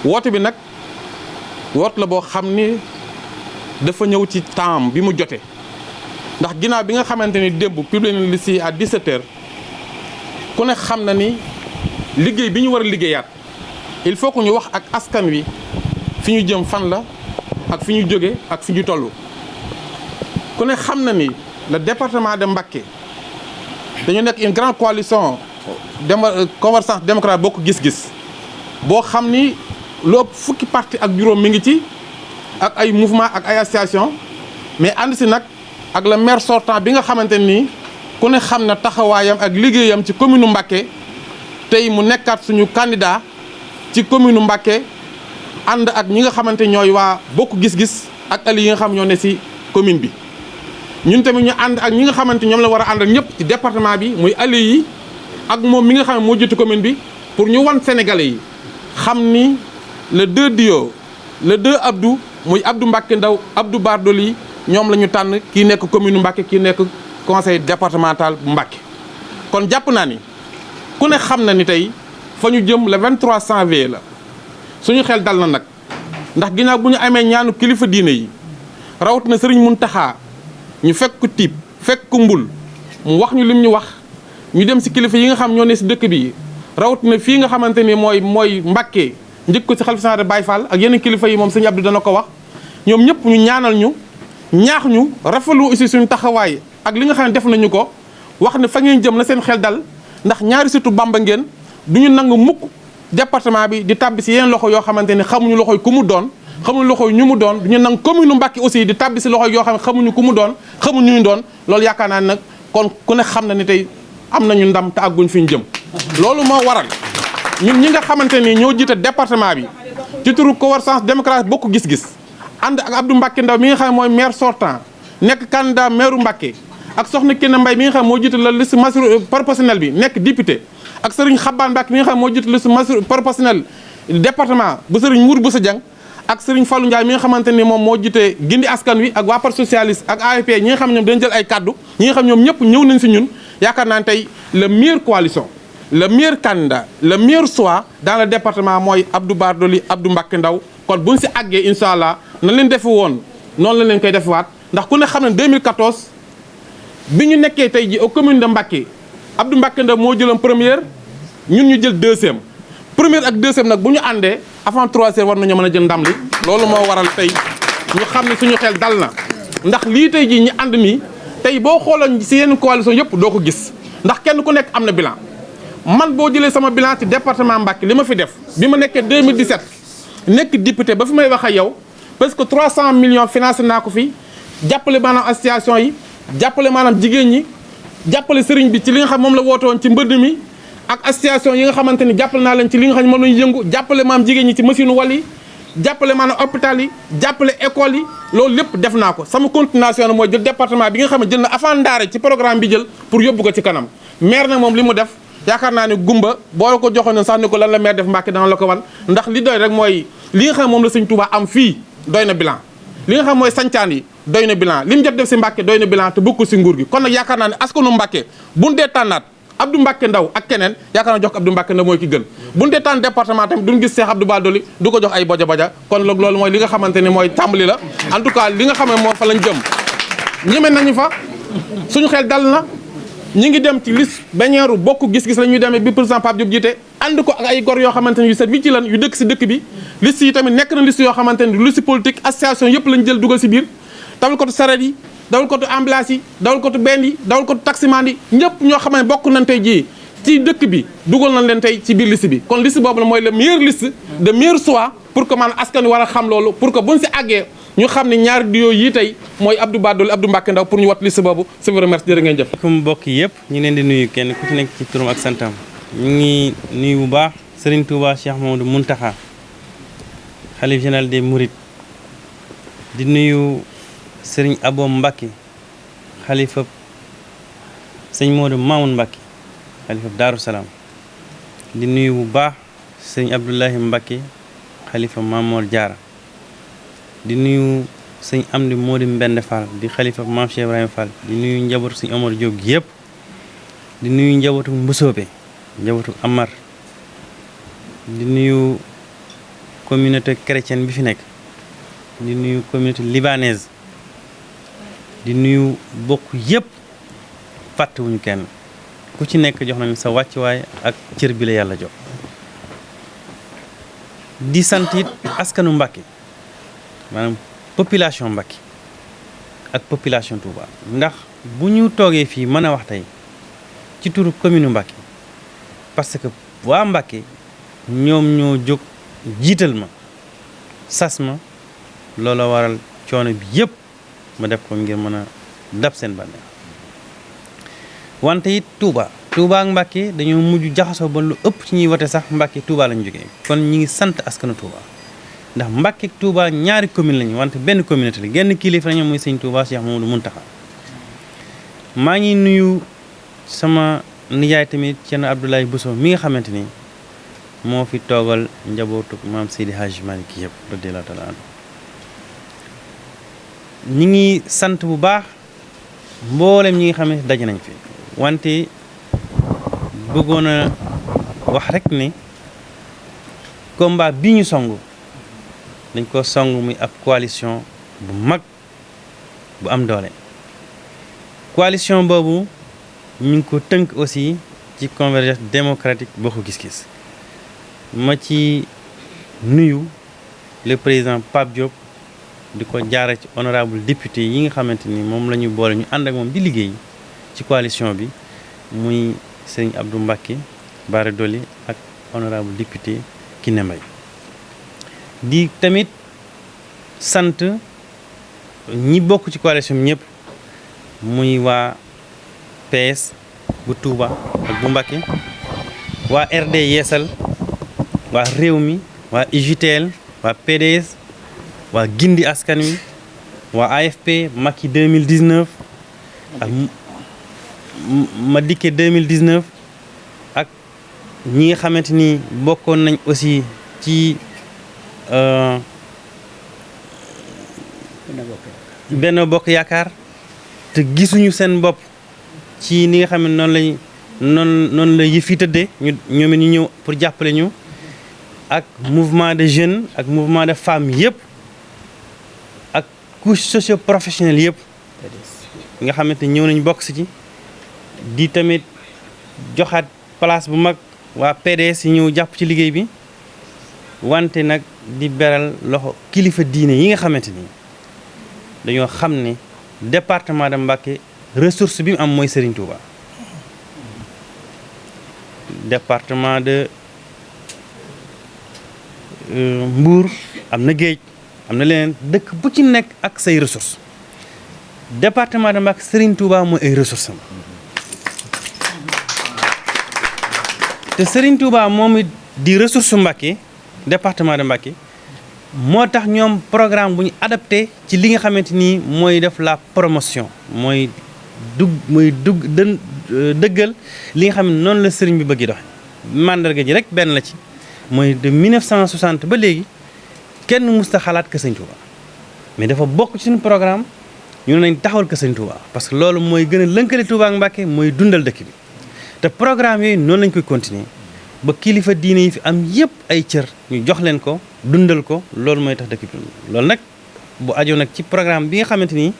woote bi nag woote la boo xam ni dafa ñëw ci temps bi mu jote ndax ginnaaw bi nga xamante ni démb publié na liste yi à 17h ku ne xam na ni liggéey bi ñu war a liggéeyaat il faut que ñu wax ak askan wi fi ñu jëm fan la ak fi ñu jóge ak fi ñu toll. ku ne xam na ni le département de Mbacké dañu nekk une grande coalition convergence démocratique bokk gis-gis boo xam ni lu ëpp fukki parti ak juróom mi ngi ci ak ay mouvement ak ay association mais ànd si nag ak le maire sortant bi nga xamante nii ku ne xam na taxawaayam ak liggéeyam ci commune Mbacké tey mu nekkaat suñu candidat ci commune Mbacké ànd ak ñi nga xamante ñooy waa bokk gis-gis ak ali yi nga xam ñoo ne si commune bi ñun tamit ñu ànd ak ñi nga xamante ñoom la war a àndal ñëpp ci département bi muy ali yi ak moom mi nga xam ne moo jiitu commune bi pour ñu wan Sénégalais yi xam ni le 2 Dio le 2 Abdou muy Abdou Mbacké Ndaw Abdou Bara Dolly ñoom la ñu tànn kii nekk commune Mbacké kii nekk conseil départemental bu Mbacké kon jàpp naa ni ku ne xam na ni tey fa ñu jëm le 23 janvier la suñu xel dal na nag ndax ginnaaw bu ñu amee ñaanu kilifa diine yi rawat na Serigne Mountakha ñu fekk ko tiib fekk ko mbul mu wax ñu lim ñu wax ñu dem si kilifa yi nga xam ñoo ne si dëkk bi rawat na fii nga xamante ni mooy Mbacké njëkk ko si xalifa général Baye Fall ak yeneen kilifa yi moom sëñ Abdou dana ko wax ñoom ñëpp ñu ñaanal ñu ñaax ñu rafetlu aussi suñu taxawaay ak li nga xam ne def nañu ko wax ne fa ngeen jëm na seen xel dal ndax ñaari surtout Bamba ngeen du ñu nangu mukk département bi di tàbbi si yeneen loxo yoo xamante ni xamuñu loxoy ku mu doon xamuñu loxoy ñu mu doon du ñu nangu commune Mbacké aussi di tàbbi si loxo yoo xam ne xamuñu ku mu doon xamuñu ñu doon loolu yaakaar naa ne nag kon ku ne xam na ni tey am nañu ndam te àgguñ fi ñu jëm loolu moo waral ñun ñi nga xamante ni ñoo jiite département bi ci turu convergence démocratique bokk gis-gis ànd ak Abdou Mbacké Ndaw mi nga xam ne mooy maire sortant nekk candidat maire Mbacké ak soxna Kine Mbaye mi nga xam moo jiite la liste proportionnelle bi nekk député ak Serigne Xabaan Mbacké mi nga xam moo jiite liste proportionnelle département bu Serigne Mour Boussa Dieng ak Serigne Fallou Ndiaye mi nga xamante ni moom moo jiite gindi askan wi ak waa parti socialiste ak AFP ñi nga xam ne ñoom dañu jël ay kaddu ñi nga xam ñoom ñëpp ñëw nañ si ñun yaakaar naa ne tey le meilleure coalition le meilleur candidat le meilleur choix dans le département mooy Abdou Bara Dolly Abdou Mbacké Ndaw kon buñ si àggee incha allah na leen defe woon noonu la leen koy defewaat ndax ku ne xam ne 2014 bi ñu nekkee tey ji au commune de Mbacké Abdou Mbacké Ndaw moo jëloon première ñun ñu jël deuxième première ak deuxième nag bu ñu àndee avant troisième war nañu mën a jël ndam li loolu moo waral tey ñu xam ne suñu xel dal na ndax lii tey jii ñu ànd nii tey boo xooloon si yenn coalition yëpp doo ko gis ndax kenn ku nekk am na bilan man boo jëlee sama bilan ci département Mbacké li ma fi def bi ma nekkee 2017 nekk député ba fi may wax ak yow parce que 300 millions financé naa ko fi jàppale maanaam association yi jàppale maanaam jigéen ñi jàppale sëriñ bi ci li nga xam moom la woote woon ci mbënd mi ak association yi nga xamante ni jàppale naa leen ci li nga xam ne moom lañu yëngu jàppale maanaam jigéen ñi ci machine wal yi jàppale maanaam hôpital yi jàppale école yi loolu lépp def naa ko sama continuation mooy jël département bi nga xam ne jël na avant ndaare ci programme bi jël pour yóbbu ko ci kanam maire nag moom li mu def yaakaar naa ne gumba boo la ko joxoon sax ni ko lan la maire def Mbacké dana la ko wan ndax li doy rek mooy li nga xam moom la Sëñ Touba am fii doy na bilan li nga xam mooy sancaan yi doy na bilan li mu jot def si Mbacké doy na bilan te bokkul si nguur gi kon nag yaakaar naa ne askanu Mbacké buñ dee tànnaat Abdou Mbacké Ndaw ak keneen yaakaar naa jox ko Abdou Mbacké Ndaw mooy ki gën buñ dee tànn département tamit duñ gis Cheikh Abdou Bara Dolly du ko jox ay boja kon loolu mooy li nga xamante ni mooy tàmbali la en tout cas li nga xam ne moo fa lañ jëm ñeme nañu fa suñu xel dal na ñi ngi dem ci liste bañeeru bokk gis-gis la ñuy demee bi président Pape Diop jiite ànd ko ak ay gor yoo xamante ne yu set wi ci lan yu dëkk si dëkk bi liste yi tamit nekk na liste yoo xamante ne liste politique association yëpp lañ jël dugal si biir dawal kotu saret yi dawal kotu ambulance yi dawal kotu benn yi dawal kotu taximan yi ñëpp ñoo xam ne bokk nañ tey jii ci dëkk bi dugal nañ leen tey ci biir liste bi kon liste boobu la mooy le meilleur liste de meilleur choix pour que maanaam askan wi war a xam loolu pour que buñ si àggee ñu xam ne ñaari duo yii tey mooy Abdou Bara Dolly Abdou Mbacké Ndaw pour ñu wat liste boobu je vous remercie jërë ngeen jëf. comme mbokk yëpp ñu ngi leen di nuyu kenn ku ci nekk ci turam ak santam ñu ngi nuyu bu baax Serigne Touba Cheikh Mamadou Mountakha xalif général des Mourides di nuyu Serigne Abo Mbacké xalifa sëñ Modou Mamoun Mbacké xalifa Daaru Salaam di nuyu bu baax Serigne Abdoulahi Mbacké xalifa Mamor Diarra di nuyu sëñ Amdi Modi Mbende Fall di xalifa Maam Cheikh Ibrahima Fall di nuyu njabootu sëñ Omar Diop gi yëpp di nuyu njabootu Mbusoobe njabootu Amar di nuyu communauté chrétienne bi fi nekk di nuyu communauté libanaise di nuyu bokk yépp fàttewuñu kenn ku ci nekk jox nañu sa wàccuwaay ak cër bi la yàlla jox di sant it askanu Mbacké maanaam population Mbacké ak population Touba ndax bu ñu toogee fii mën a wax tey ci turu commune Mbacké parce que waa Mbacké ñoom ñoo jóg jiital ma sas ma loola waral coono bi yëpp ma def ko ngir mën a dab seen bànneex wante it Touba ak Mbacké dañoo mujj jaxasoo ba lu ëpp ci ñuy wote sax Mbacké Touba lañu jógee kon ñi ngi sant askanu Touba ndax Mbacké ak Touba ñaari commune lañu wante benn communauté la genn kilifa lañu muy sëñ Touba Cheikh Mamadou Mountakha maa ngi nuyu sama nijaay tamit Thierno Abdoulaye Bousso mi nga xamante ni moo fi toogal njabootu maam Seydi Hadji Malick yëpp radiyallahu taala anhu ñi ngi sant bu baax mboolem ñi nga xam ne daje nañ fi wante bëggoon a wax rek ne combat bi ñu song dañ ko song muy ab coalition bu mag bu am doole coalition boobu ñu ngi ko tënk aussi ci convergence démocratique Bokk Gis Gis ma ci nuyu le président Pape Diop di ko jaare ci honorable député yi nga xamante ni moom la ñu boole ñu ànd ak moom di liggéey ci coalition bi muy Serigne Abdou Mbacké Bara Dolly ak honorable député Kiné Mbaye di tamit sant ñi bokk ci coalition bi ñëpp muy waa PS bu Touba ak bu Mbacké waa RD Yeesal waa Rewmi waa UJTL waa PDS waa Gindi Askan Wi waa AFP Macky 2019 ak Madické 2019 ak ñi nga xamante ni bokkoon nañ aussi ci Benno Bokk Yaakaar te gisuñu seen bopp ci ni nga xam ne noonu la yëf yi tëddee ñoom it ñu ñëw pour jàppale ñu ak mouvement de jeunes ak mouvement de femmes yëpp ak couche socio-professionnelle yëpp nga xamante ni ñëw nañu bokk si ci di tamit joxaat place bu mag waa PDS yi ñëw jàpp ci liggéey bi wante nag di beral loxo kilifa diine yi nga xamante ni dañoo xam ne département de Mbacké ressource bi mu am mooy Serigne Touba département de Mbour am na géej am na leneen dëkk bu ci nekk ak say ressources département de Mbacké Serigne Touba mooy ay ressources am te Serigne Touba moom it di ressource Mbacké département de Mbacké moo tax ñoom programme bu ñu adapté ci li nga xamante ni mooy def la promotion mooy dëggal li nga xam ne noonu la sëriñ bi bëgg doxe mandarga ji rek benn la ci mooy de 1960 ba léegi kenn musta xalaat que Sëriñ Touba mais dafa bokk ci suñu programme ñu ne nañ taxawal que Sëriñ Touba parce que loolu mooy gën a lënkale Touba ak Mbacké mooy dundal dëkk bi te programme yooyu noonu lañ koy continuer ba kilifa diine yi fi am yëpp ay cër ñu jox leen ko dundal ko loolu mooy tax dëkk bi loolu nag bu ajoo nag ci programme bi nga xamante ni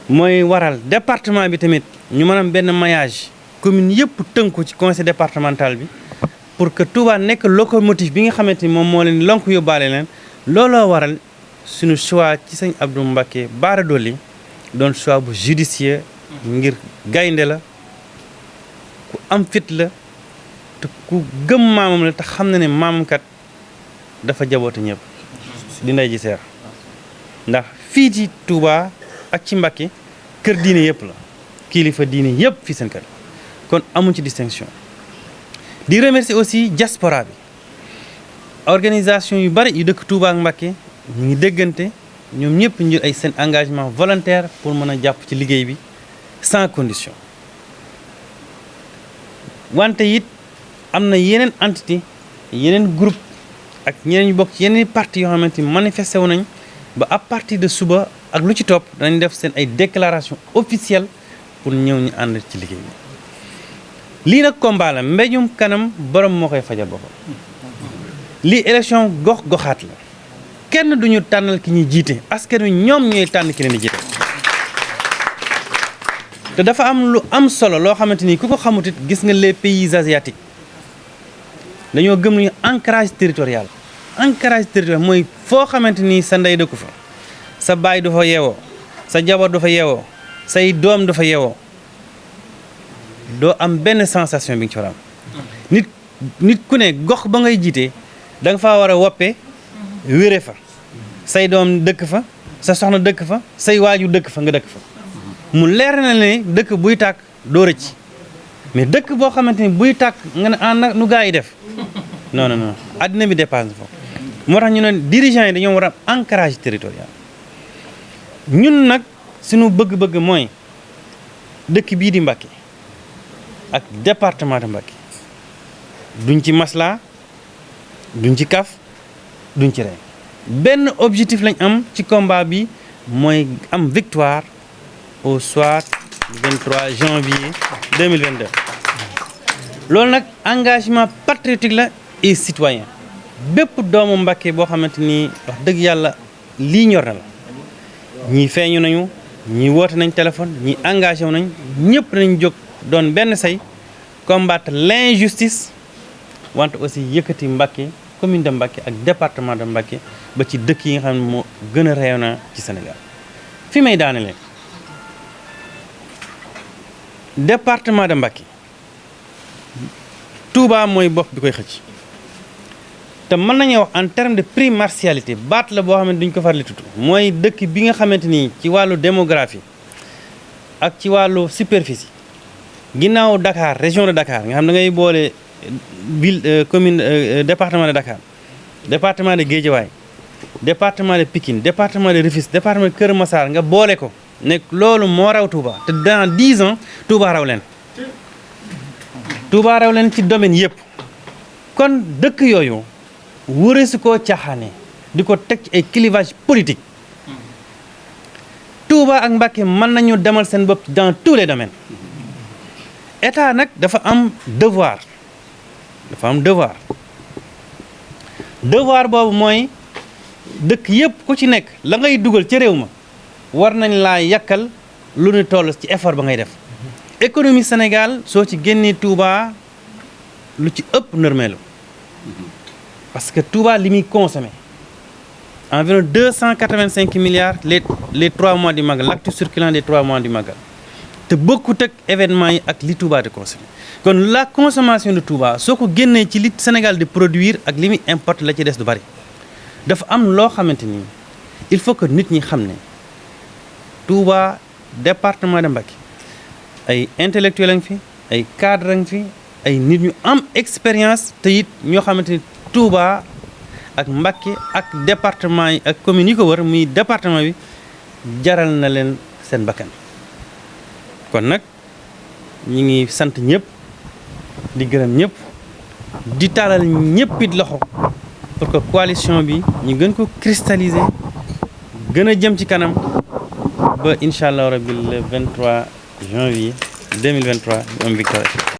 mooy waral département bi tamit ñu mën am benn maillage commune yëpp tënku ci conseil départemental bi pour que Touba nekk locomotive bi nga xamante ni moom moo leen lonk yóbbaale leen looloo waral suñu choix ci sëñ Abdou Mbacké Bara Dolly doon choix bu judicieux ngir gaynde la ku am fit la te ku gëm maamam la te xam na ne maamam kat dafa jaboote ñëpp di ndey ji seer ndax fii ci Touba ak ci Mbacké kër diine yëpp la kilifa diine yëpp fii seen kër kon amuñ ci distinction di remercier aussi diaspora bi organisation yu bari yu dëkk Touba ak Mbacké ñu ngi déggante ñoom ñëpp ñu ay seen engagement volontaire pour mën a jàpp ci liggéey bi sans condition wante it am na yeneen entité yeneen groupe ak ñeneen ñu bokk ci yeneen parti yoo xamante ni manifesté wu nañ ba à partir de suba ak lu ci topp danañ def seen ay déclaration officielle pour ñëw ñu ànd ci liggéey bi lii nag combat la mbéjum kanam borom moo koy fajal boppam lii élection gox-goxaat la kenn duñu tànnal ki ñuy jiite askan wi ñoom ñooy tànn ki leen di jiite te dafa am lu am solo loo xamante ni ku ko xamut it gis nga les pays asiatiques dañoo gëm nañu ancrage territorial mooy foo xamante ni sa ndey dëkku fa sa baay du fa yeewoo sa jabar du fa yeewoo say doom du fa yeewoo doo am benn sensation bi nga ci war a am nit ku ne gox ba ngay jiite da nga faa war a woppe wére fa say doom dëkk fa sa soxna dëkk fa say waaju dëkk fa nga dëkk fa mu leer na ne dëkk buy tàkk doo rëcc mais dëkk boo xamante ni buy tàkk nga ne ah nu gaa yi def non addina bi dépasse foofu moo tax ñu ne dirigeants yi dañoo war a am ancrage territorial ñun nag suñu bëgg-bëgg mooy dëkk bii di Mbacké ak département de Mbacké duñ ci maslaa duñ ci kaf duñ ci rey benn objectif lañ am ci combat bi mooy am victoire au soir du 23 janvier 2022 loolu nag engagement patriotique la et citoyen bépp doomu Mbacké boo xamante ni wax dëgg yàlla lii ñor na la ñii feeñu nañu ñii woote nañ téléphone ñii engagé wu nañ ñëpp nañ jóg doon benn say combattre l'injustice wante aussi yëkkati Mbacké commune de Mbacké ak département de Mbacké ba ci dëkk yi nga xam ne moo gën a rayonnant ci Sénégal fi may daanele département de Mbacké Touba mooy bopp bi koy xëcc te mën nañu wax en terme de primatialité baat la boo xamante duñ ko farli tutu mooy dëkk bi nga xamante ni ci wàllu démographie ak ci wàllu superficie ginnaaw Dakar région de Dakar nga xam da ngay boole ville commune département de Dakar département de Guédiawaye département de Pikine département de Rufisque département de Kër Massar nga boole ko nekk loolu moo raw Touba te dans 10 ans Touba raw leen ci domaine yëpp kon dëkk yooyu wërësu koo caaxaane di ko teg ci ay clivage politique Touba ak Mbacké mën nañu demal seen bopp dans tous les domaines état nag dafa am devoir boobu mooy dëkk yëpp ku ci nekk la ngay dugal ci réew ma war nañ laa yàkkal lu ñu toll ci effort ba ngay def économie Sénégal soo ci génnee Touba lu ci ëpp nërmeelu parce que Touba li muy consommé environ 285 milliards les 3 mois du Magal l'actif circulant des 3 mois du Magal te bokkut ak événement yi ak li Touba di consommé kon la consommation de Touba soo ko génnee ci li Sénégal di produire ak li muy importe la ci des du bari dafa am loo xamante ni il faut que nit ñi xam ne Touba département de Mbacké ay intellectuel lañ fi ay cadre lañ fi ay nit ñu am expérience te it ñoo xamante ni Touba ak Mbacké ak département yi ak communes yi ko wër muy département bi jaral na leen seen bakkan kon nag ñi ngi sant ñëpp di gërëm ñëpp di taalal ñëpp it loxo pour que coalition bi ñu gën ko cristalliser gën a jëm ci kanam ba incha allah rabbi le 23 janvier 2023 ñu am victoire.